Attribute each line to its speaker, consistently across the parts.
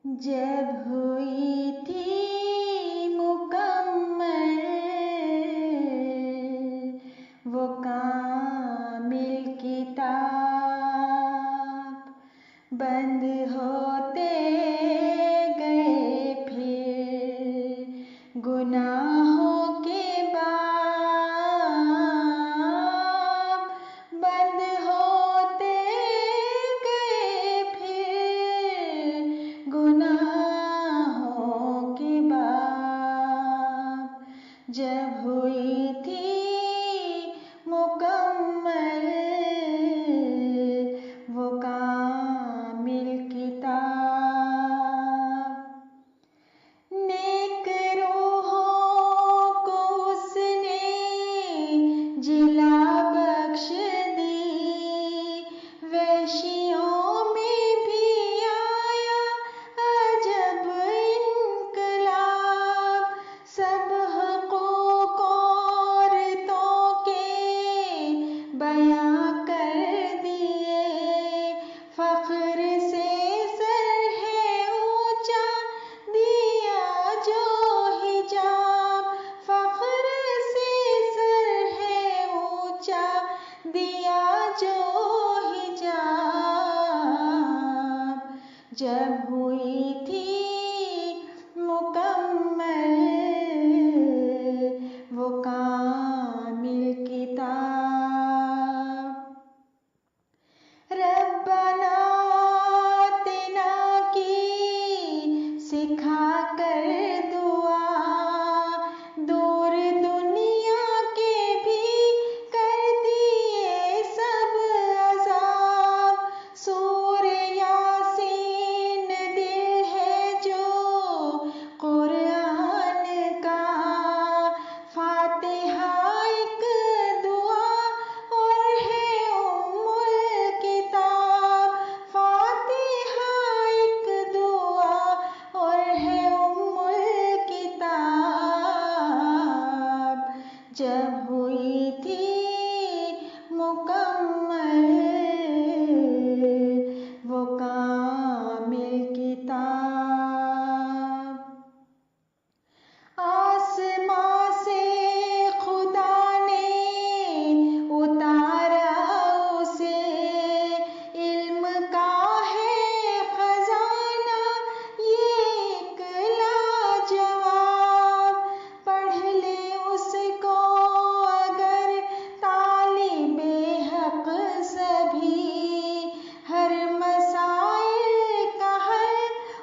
Speaker 1: جب ہوئی تھی مکمل وہ کامل کتاب، بند ہوتے گئے پھر گناہوں کے باب، بند ہوتے گئے پھر گناہوں کے باب، جب ہوئی تھی مکمل وہ کامل کتاب۔ نیک روحوں کو اس نے جلا بخش دی، وحشیوں میں بھی آیا عجب انقلاب، سب حقوق عورتوں کے بیاں کر دیے، فخر سے سر ہے اونچا دیا جو حجاب، فخر سے سر ہے اونچا دیا جو حجاب، جب ہوئی تھی مکمل وہ کامل کتاب۔ ربنا آتنا کی سکھا کر دعا، دور دنیا کے بھی کر دیے سب عذاب، سورہ یاسین دل ہے جو قرآن کا، فاتحہ ایک دعا اور ہے ام الکتاب، فاتحہ ایک دعا اور ہے ام الکتاب، جب ہوئی تھی مکمل وہ کامل کتاب۔ آسمان سے خدا نے اتارا اسے، علم کا ہے خزانہ یہ ایک لاجواب، پڑھ لے اس کو اگر طالب حق سبھی، ہر مسائل کا حل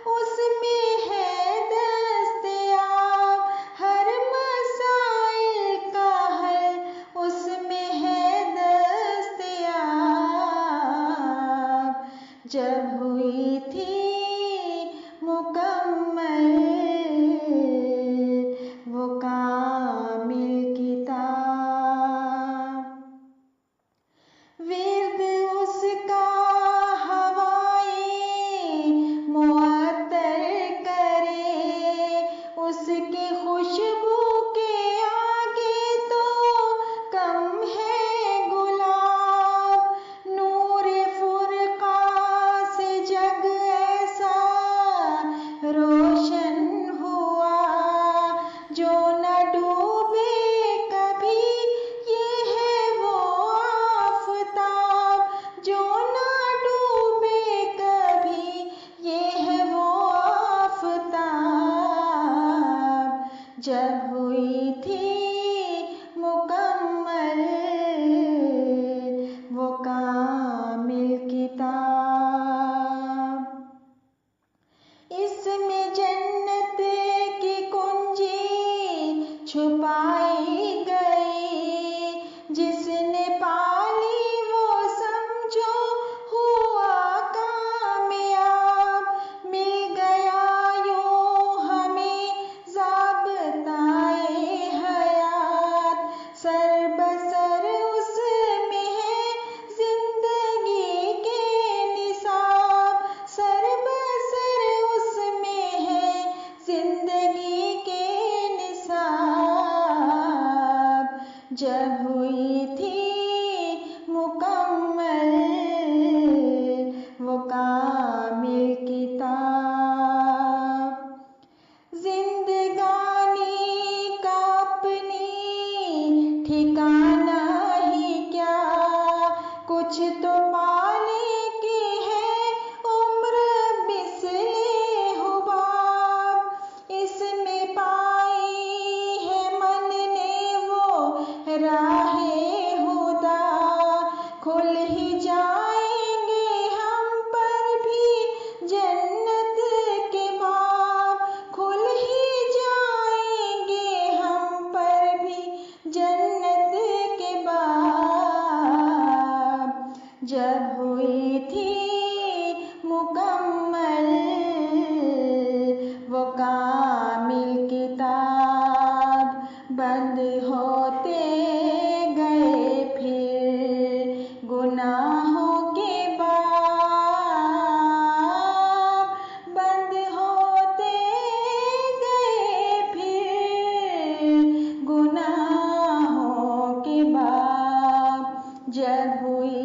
Speaker 1: اس میں ہے دستیاب، ہر مسائل کا حل اس میں ہے دستیاب، جب ہوئی تھی مکمل وہ کامل کتاب۔ ورد اس کا ہوائیں معطر کرے، اس کے خوشبو کے آگے تو کم ہے گلاب، نور فرقان سے جگ ایسا روشن ہوا جو نہ ڈوبے کبھی، یہ ہے وہ آفتاب جو نہ ڈوبے کبھی، یہ ہے وہ آفتاب، جب ہوئی تھی مکمل وہ کامل کتاب۔ اس میں جنت کی کنجی چھپائی گئی، جس نے پالی وہ سمجھو ہوا کامیاب، مل گیا یوں ہمیں ضابطہ جب ہوئی